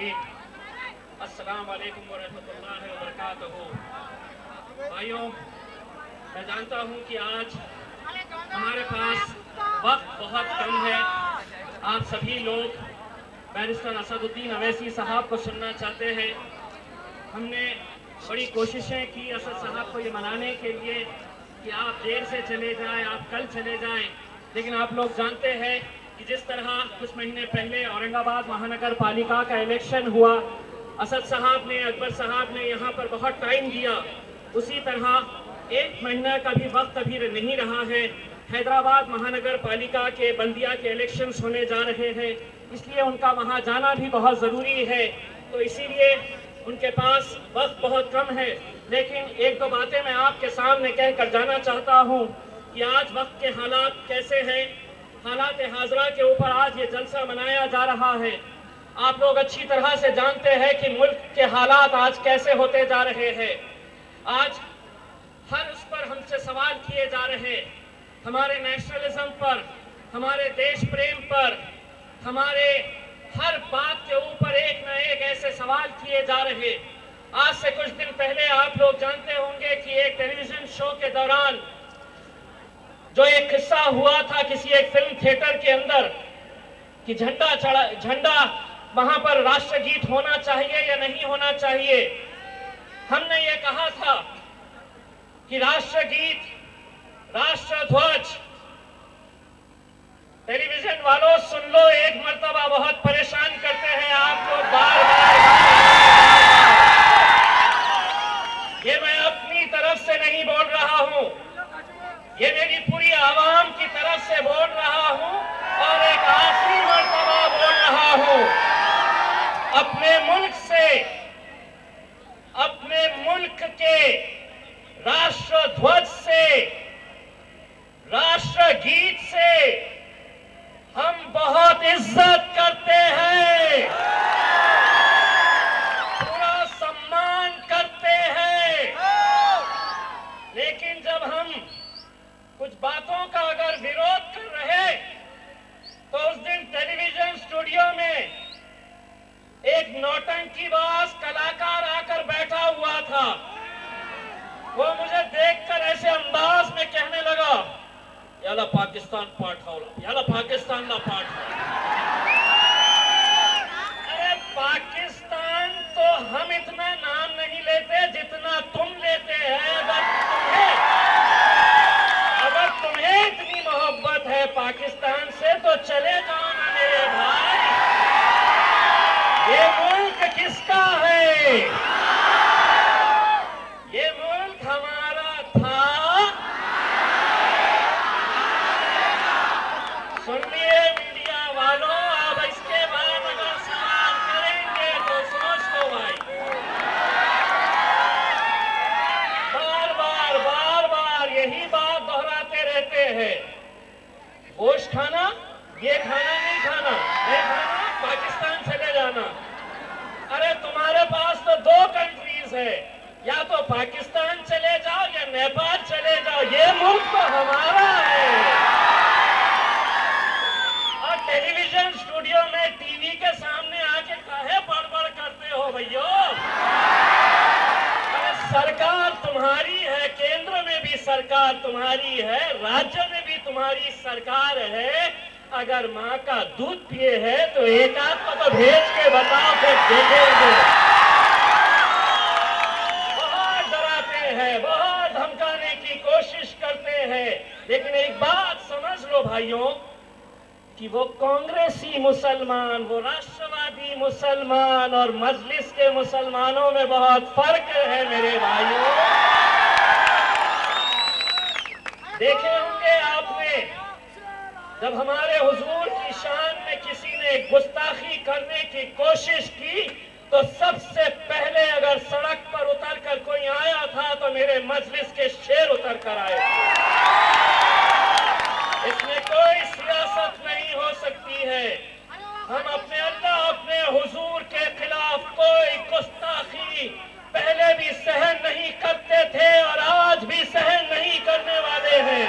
अजमईन। अस्सलाम वालेकुम वरहमतुल्लाहि वबरकातुहू। भाइयों, मैं जानता हूँ कि आज हमारे पास वक्त बहुत कम है। आप सभी लोग बैरिस्टर असदुद्दीन अवैसी साहब को सुनना चाहते हैं। हमने बड़ी कोशिशें की असद साहब को ये मनाने के लिए कि आप देर से चले जाएं, आप कल चले जाएं, लेकिन आप लोग जानते हैं कि जिस तरह कुछ महीने पहले औरंगाबाद महानगर पालिका का इलेक्शन हुआ, असद साहब ने, अकबर साहब ने यहाँ पर बहुत टाइम दिया, उसी तरह एक महीना का भी वक्त अभी नहीं रहा है। हैदराबाद महानगर पालिका के बल्दिया के इलेक्शंस होने जा रहे हैं, इसलिए उनका वहाँ जाना भी बहुत ज़रूरी है। तो इसीलिए उनके पास वक्त बहुत कम है। लेकिन एक दो बातें मैं आपके सामने कहकर जाना चाहता हूँ कि आज वक्त के हालात कैसे हैं। हालात हाजरा के ऊपर आज ये जलसा मनाया जा रहा है। आप लोग अच्छी तरह से जानते हैं कि मुल्क के हालात आज कैसे होते जा रहे हैं। आज हर उस पर हमसे सवाल किए जा रहे, हमारे नेशनलिज्म पर, हमारे देश प्रेम पर, हमारे हर बात के ऊपर एक न एक ऐसे सवाल किए जा रहे। आज से कुछ दिन पहले आप लोग जानते होंगे कि एक टेलीविजन शो के दौरान जो एक किस्सा हुआ था किसी एक फिल्म थिएटर के अंदर कि झंडा वहां पर राष्ट्रगीत होना चाहिए या नहीं होना चाहिए। हमने ये कहा था कि राष्ट्रगीत, राष्ट्रध्वज, टेलीविजन वालों सुन लो, एक मर्तबा बहुत परेशान करते हैं आप लोग बार बार। ये मैं अपनी तरफ से नहीं बोल रहा हूं, ये मेरी पूरी आवाम की तरफ से बोल रहा हूं और एक आखिरी मर्तबा बोल रहा हूं। अपने मुल्क से, अपने मुल्क के राष्ट्रध्वज से, राष्ट्रगीत से हम बहुत इज्जत करते हैं, पूरा सम्मान करते हैं। लेकिन जब हम कुछ बातों का अगर विरोध कर रहे तो उस दिन टेलीविजन स्टूडियो में एक नौटंकीबाज कलाकार आकर बैठा हुआ था। वो मुझे देखकर ऐसे अंदाज में कहने लगा, याला पाकिस्तान पाठ होला, याला पाकिस्तान ना पाठ होला। अरे पाकिस्तान तो हम इतना नाम नहीं लेते जितना तुम लेते हैं। अगर तुम्हें इतनी मोहब्बत है पाकिस्तान से तो चले जाओ ना मेरे भाई। ये मुल्क किसका है? ये मुल्क हमारा था। सुन लिए मीडिया वालों, अब इसके बाद अगर सवाल करेंगे तो सोच लो भाई। बार बार यही बात दोहराते रहते हैं। गोश्त खाना, ये खाना नहीं खाना, ये खाना, पाकिस्तान चले जाना। अरे तुम्हारे पास तो दो कंट्रीज है, या तो पाकिस्तान चले जाओ या नेपाल चले जाओ। ये मुल्क तो हमारा है। और टेलीविजन स्टूडियो में, टीवी के सामने आके काहे बड़बड़ करते हो भैया? अरे सरकार तुम्हारी है, केंद्र में भी सरकार तुम्हारी है, राज्य में भी तुम्हारी सरकार है। अगर माँ का दूध पिए है तो एक आध को तो भेज के बताओ, फिर देखेंगे। बहुत डराते हैं, बहुत धमकाने की कोशिश करते हैं। लेकिन एक बात समझ लो भाइयों कि वो कांग्रेसी मुसलमान, वो राष्ट्रवादी मुसलमान और मजलिस के मुसलमानों में बहुत फर्क है मेरे भाइयों। देखे होंगे आपने, जब हमारे हुजूर की शान में किसी ने गुस्ताखी करने की कोशिश की तो सबसे पहले अगर सड़क पर उतर कर कोई आया था तो मेरे मजलिस के शेर उतर कर आए। इसमें कोई सियासत नहीं हो सकती है। हम अपने अल्लाह, अपने हुजूर के खिलाफ कोई गुस्ताखी पहले भी सहन नहीं करते थे और आज भी सहन नहीं करने वाले हैं।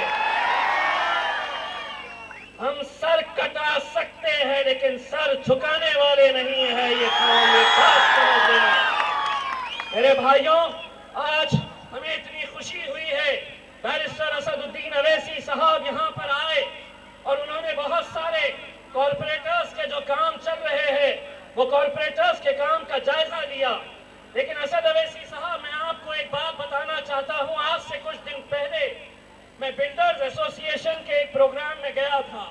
हम सर कटा सकते हैं लेकिन सर झुकाने वाले नहीं है। ये कौम मेरे भाइयों, आज हमें इतनी खुशी हुई है, बैरिस्टर असदुद्दीन अवैसी साहब यहाँ पर आए और उन्होंने बहुत सारे कॉरपोरेटर्स के जो काम चल रहे हैं वो कॉरपोरेटर्स के काम का जायजा लिया। लेकिन असद अवैसी साहब, मैं आपको एक बात बताना चाहता हूँ। आज से कुछ दिन पहले मैं बिल्डर्स एसोसिएशन के एक प्रोग्राम में गया था।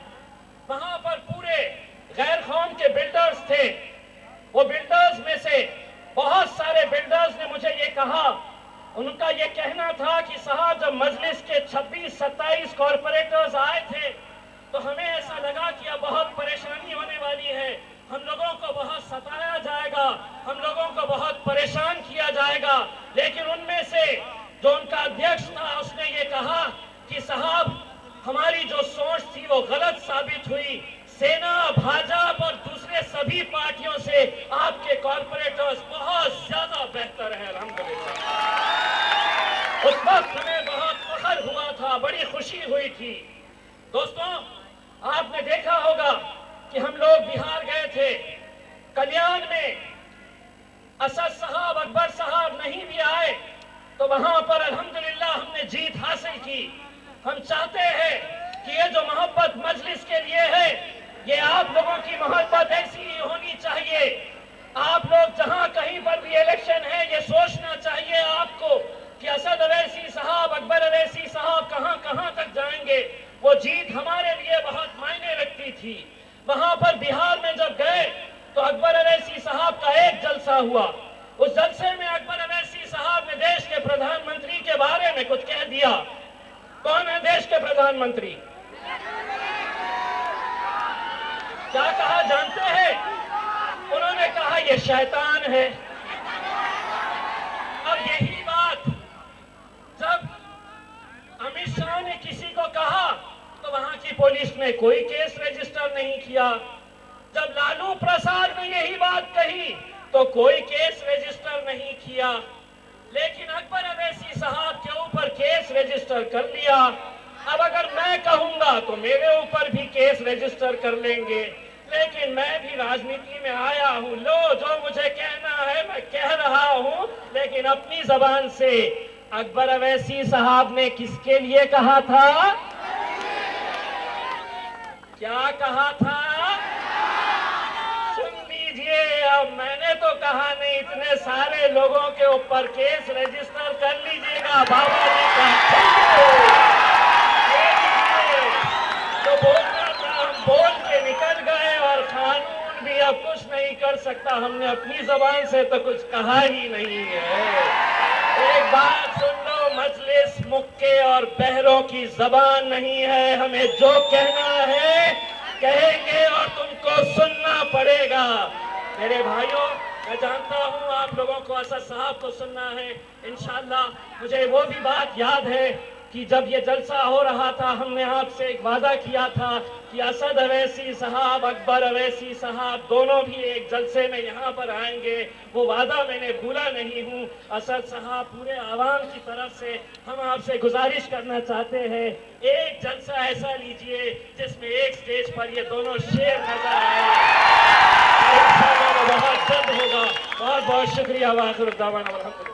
वहां पर पूरे गैर कौम के बिल्डर्स थे। वो बिल्डर्स में से बहुत सारे बिल्डर्स ने मुझे ये कहा, उनका ये कहना था कि साहब, जब मजलिस के 26-27 कॉरपोरेटर्स आए थे तो हमें ऐसा लगा कि अब बहुत परेशानी होने वाली है, हम लोगों को बहुत सताया जाएगा, हम लोगों को बहुत परेशान किया जाएगा। लेकिन उनमें से जो उनका अध्यक्ष था उसने ये कहा कि साहब, हमारी जो सोच थी वो गलत साबित हुई। सेना, भाजपा और दूसरे सभी पार्टियों से आपके कॉरपोरेटर्स बहुत ज्यादा बेहतर है, अल्हम्दुलिल्लाह। उस वक्त हमें बहुत फख्र हुआ था, बड़ी खुशी हुई थी। दोस्तों, आपने देखा होगा कि हम लोग बिहार गए थे, कल्याण में असद साहब, अकबर साहब नहीं भी आए तो वहां पर अल्हम्दुलिल्लाह हमने जीत हासिल की। हम चाहते हैं कि ये जो मोहब्बत मजलिस के लिए है, ये आप लोगों की मोहब्बत ऐसी ही होनी चाहिए। आप लोग जहां कहीं पर भी इलेक्शन है, ये सोचना चाहिए आपको कि असद अवैसी साहब, अकबर अवैसी साहब कहां कहां तक जाएंगे। वो जीत हमारे लिए बहुत मायने रखती थी। वहां पर बिहार में जब गए तो अकबर अवैसी साहब का एक जलसा हुआ। उस जलसे में अकबर अवैसी साहब ने देश के प्रधानमंत्री के बारे में कुछ कह दिया। कौन है देश के प्रधानमंत्री? क्या कहा जानते हैं? उन्होंने कहा ये शैतान है। अब यही बात जब अमित शाह ने किसी को कहा तो वहां की पुलिस ने कोई केस रजिस्टर नहीं किया। जब लालू प्रसाद ने यही बात कही तो कोई केस रजिस्टर नहीं किया। लेकिन अकबर अवैसी साहब के ऊपर केस रजिस्टर कर लिया। अब अगर मैं कहूंगा तो मेरे ऊपर भी केस रजिस्टर कर लेंगे। लेकिन मैं भी राजनीति में आया हूं, लो जो मुझे कहना है मैं कह रहा हूं, लेकिन अपनी जबान से। अकबर अवैसी साहब ने किसके लिए कहा था? क्या कहा था? सुन लीजिए, अब मैंने तो कहा नहीं, इतने सारे लोगों के ऊपर केस रजिस्टर कर लीजिएगा। बाबा जी का तो बोलना था, हम बोल के निकल गए और कानून भी अब कुछ नहीं कर सकता। हमने अपनी जबान से तो कुछ कहा ही नहीं है। एक बात सुन लो, मजलिस मुक्के और बहरों की जबान नहीं है। हमें जो कहना है कहेंगे और तुमको सुनना पड़ेगा। मेरे भाइयों, मैं जानता हूं आप लोगों को असद साहब को सुनना है इंशाअल्लाह। मुझे वो भी बात याद है कि जब ये जलसा हो रहा था, हमने आपसे एक वादा किया था कि असद अवैसी साहब, अकबर अवैसी साहब दोनों भी एक जलसे में यहाँ पर आएंगे। वो वादा मैंने भूला नहीं हूँ। असद साहब, पूरे आवाम की तरफ से हम आपसे गुजारिश करना चाहते हैं, एक जलसा ऐसा लीजिए जिसमें एक स्टेज पर ये दोनों शेर नजर आए। इंशाअल्लाह बहुत जल्द होगा। बहुत बहुत शुक्रिया। वाखिर दावाना।